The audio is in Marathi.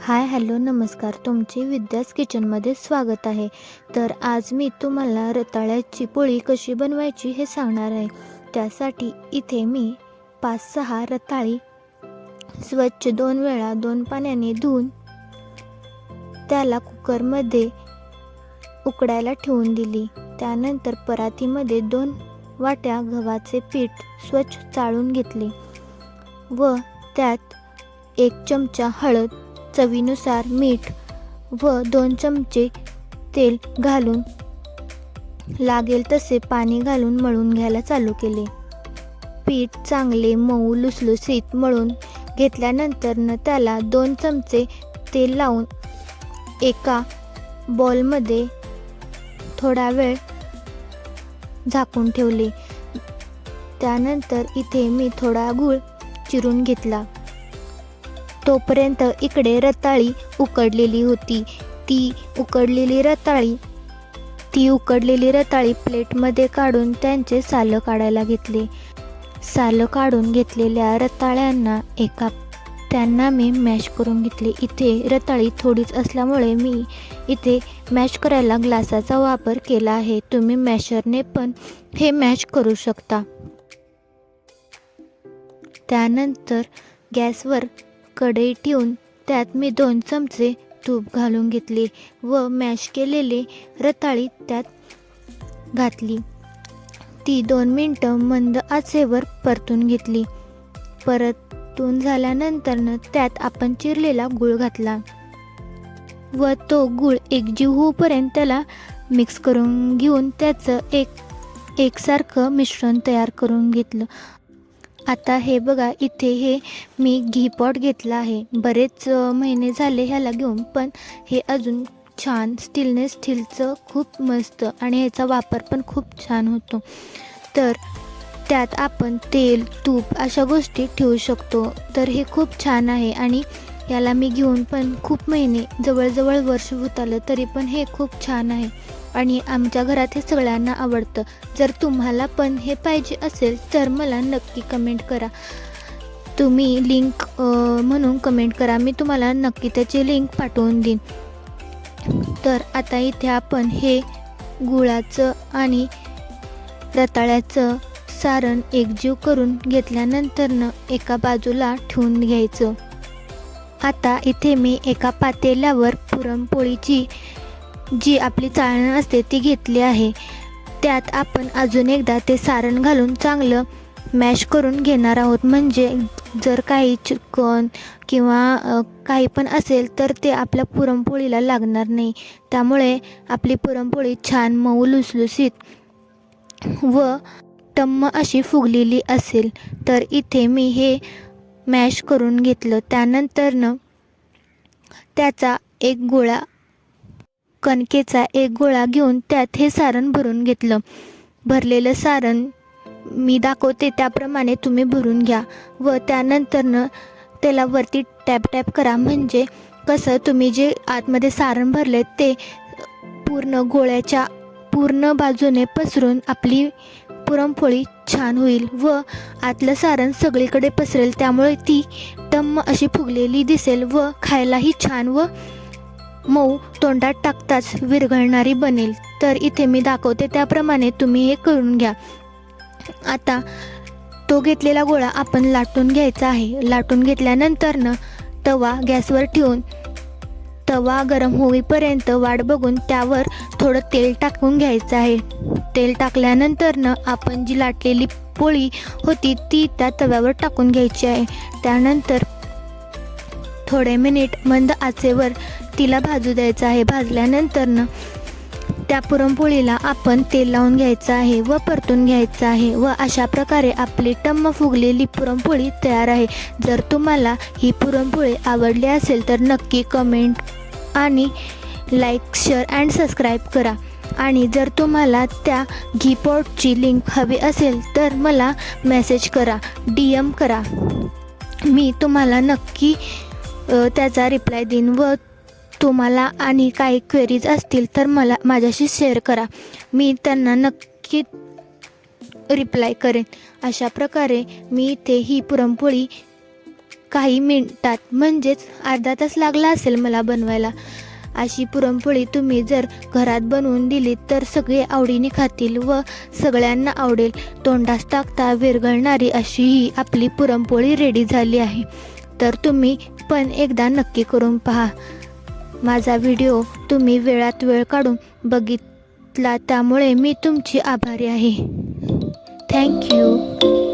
हाय हॅलो नमस्कार, तुमचे विद्यास किचनमध्ये स्वागत आहे. तर आज मी तुम्हाला रताळ्याची पोळी कशी बनवायची हे सांगणार आहे. त्यासाठी इथे मी 5-6 रताळी स्वच्छ 2 वेळा 2 पाण्याने धुवून त्याला कुकरमध्ये उकडायला ठेवून दिली. त्यानंतर परातीमध्ये 2 वाट्या गव्हाचे पीठ स्वच्छ चाळून घेतले व त्यात 1 चमचा हळद, चवीनुसार मीठ व 2 चमचे तेल घालून लागेल तसे पाणी घालून मळून घ्यायला चालू केले. पीठ चांगले मऊ लुसलुसीत मळून घेतल्यानंतर त्याला 2 चमचे तेल लावून एका बॉलमध्ये थोडा वेळ झाकून ठेवले. त्यानंतर इथे मी थोडा गूळ चिरून घेतला. तोपर्यंत इकडे रताळी उकडलेली होती. ती उकडलेली रताळी प्लेटमध्ये काढून त्यांचे सालं काढायला घेतले. सालं काढून घेतलेल्या रताळ्यांना एका त्यांना मी मॅश करून घेतले. इथे रताळी थोडीच असल्यामुळे मी इथे मॅश करायला ग्लासाचा वापर केला आहे. तुम्ही मॅशरने पण हे मॅश करू शकता. त्यानंतर गॅसवर कढई ठेवून त्यात मी 2 चमचे तूप घालून घेतले व मॅश केलेले रताळी त्यात घातली. ती 2 मिनटं मंद आचेवर परतून घेतली. परतून झाल्यानंतर त्यात आपण चिरलेला गूळ घातला व तो गूळ एकजीव होईपर्यंत त्याला मिक्स करून घेऊन त्याचं एकसारखं मिश्रण तयार करून घेतलं. आता हे बघा, इथे हे मी घी पॉट घेतला आहे. बरेच महिने झाले ह्याला घेऊन, पण हे अजून छान स्टीलचं खूप मस्त आणि ह्याचा वापर पण खूप छान होतो. तर त्यात आपण तेल, तूप अशा गोष्टी ठेवू शकतो. तर हे खूप छान आहे आणि याला मी घेऊन पण खूप महिने, जवळजवळ वर्ष होत आलं, तरी पण हे खूप छान आहे आणि आमच्या घरात हे सगळ्यांना आवडतं. जर तुम्हाला पण हे पाहिजे असेल तर मला नक्की कमेंट करा. तुम्ही लिंक म्हणून कमेंट करा, मी तुम्हाला नक्की त्याची लिंक पाठवून देईन. तर आता इथे आपण हे गुळाचं आणि रताळ्याचं सारण एकजीव करून घेतल्यानंतर एका बाजूला ठेवून घ्यायचं. आता इथे मी एका पातेल्यावर पुरणपोळीची जी आपली चाळण असते ती घेतली आहे. त्यात आपण अजून एकदा ते सारण घालून चांगलं मॅश करून घेणार आहोत. म्हणजे जर काही चिकन किंवा काही पण असेल तर ते आपल्या पुरणपोळीला लागणार नाही. त्यामुळे आपली पुरणपोळी छान मऊ लुसलुसीत व टम्म अशी फुगलेली असेल. तर इथे मी हे मॅश करून घेतलं. त्यानंतर त्याचा कणकेचा एक गोळा घेऊन त्यात हे सारण भरून घेतलं. भरलेलं सारण मी दाखवते त्याप्रमाणे तुम्ही भरून घ्या व त्यानंतर त्याला वरती टॅप करा. म्हणजे कसं, तुम्ही जे आतमध्ये सारण भरले ते पूर्ण गोळ्याच्या पूर्ण बाजूने पसरून आपली पुरणपोळी छान होईल व आतलं सारण सगळीकडे पसरेल. त्यामुळे ती टम्म अशी फुगलेली दिसेल व खायलाही छान व मऊ, तोंडात टाकताच विरघळणारी बनेल. तर इथे मी दाखवते त्याप्रमाणे तुम्ही हे करून घ्या. आता तो घेतलेला गोळा आपण लाटून घ्यायचा आहे. लाटून घेतल्यानंतर तवा गॅसवर ठेवून तवा गरम होईपर्यंत वाट बघून त्यावर थोडं तेल टाकून घ्यायचं आहे. तेल टाकल्यानंतर आपण जी लाटलेली पोळी होती ती त्या तव्यावर टाकून घ्यायची आहे. त्यानंतर थोडे मिनिट मंद आचेवर तिला भाजू द्यायचं आहे. भाजल्यानंतर त्या पुरणपोळीला आपण तेल लावून घ्यायचं आहे व परतून घ्यायचं आहे व अशा प्रकारे आपली टम्म फुगलेली पुरणपोळी तयार आहे. जर तुम्हाला ही पुरणपोळी आवडली असेल तर नक्की कमेंट आणि लाईक, शेअर अँड सबस्क्राईब करा. आणि जर तुम्हाला त्या घी पॉटची लिंक हवी असेल तर मला मेसेज करा, DM करा. मी तुम्हाला नक्की त्याचा रिप्लाय देईन व तुम्हाला आणि काही क्वेरीज असतील तर मला माझ्याशी शेअर करा, मी त्यांना नक्की रिप्लाय करेन. अशा प्रकारे मी इथे ही पुरणपोळी काही मिनिटात, म्हणजेच अर्धा तास लागला असेल मला बनवायला. अशी पुरणपोळी तुम्ही जर घरात बनवून दिली तर सगळे आवडीने खातील व सगळ्यांना आवडेल. तोंडास टाकता विरघळणारी अशी ही आपली पुरणपोळी रेडी झाली आहे. तर तुम्ही पण एकदा नक्की करून पहा. माझा व्हिडिओ तुम्ही वेळात वेळ काढून बघितला त्यामुळे मी तुमची आभारी आहे. थँक्यू.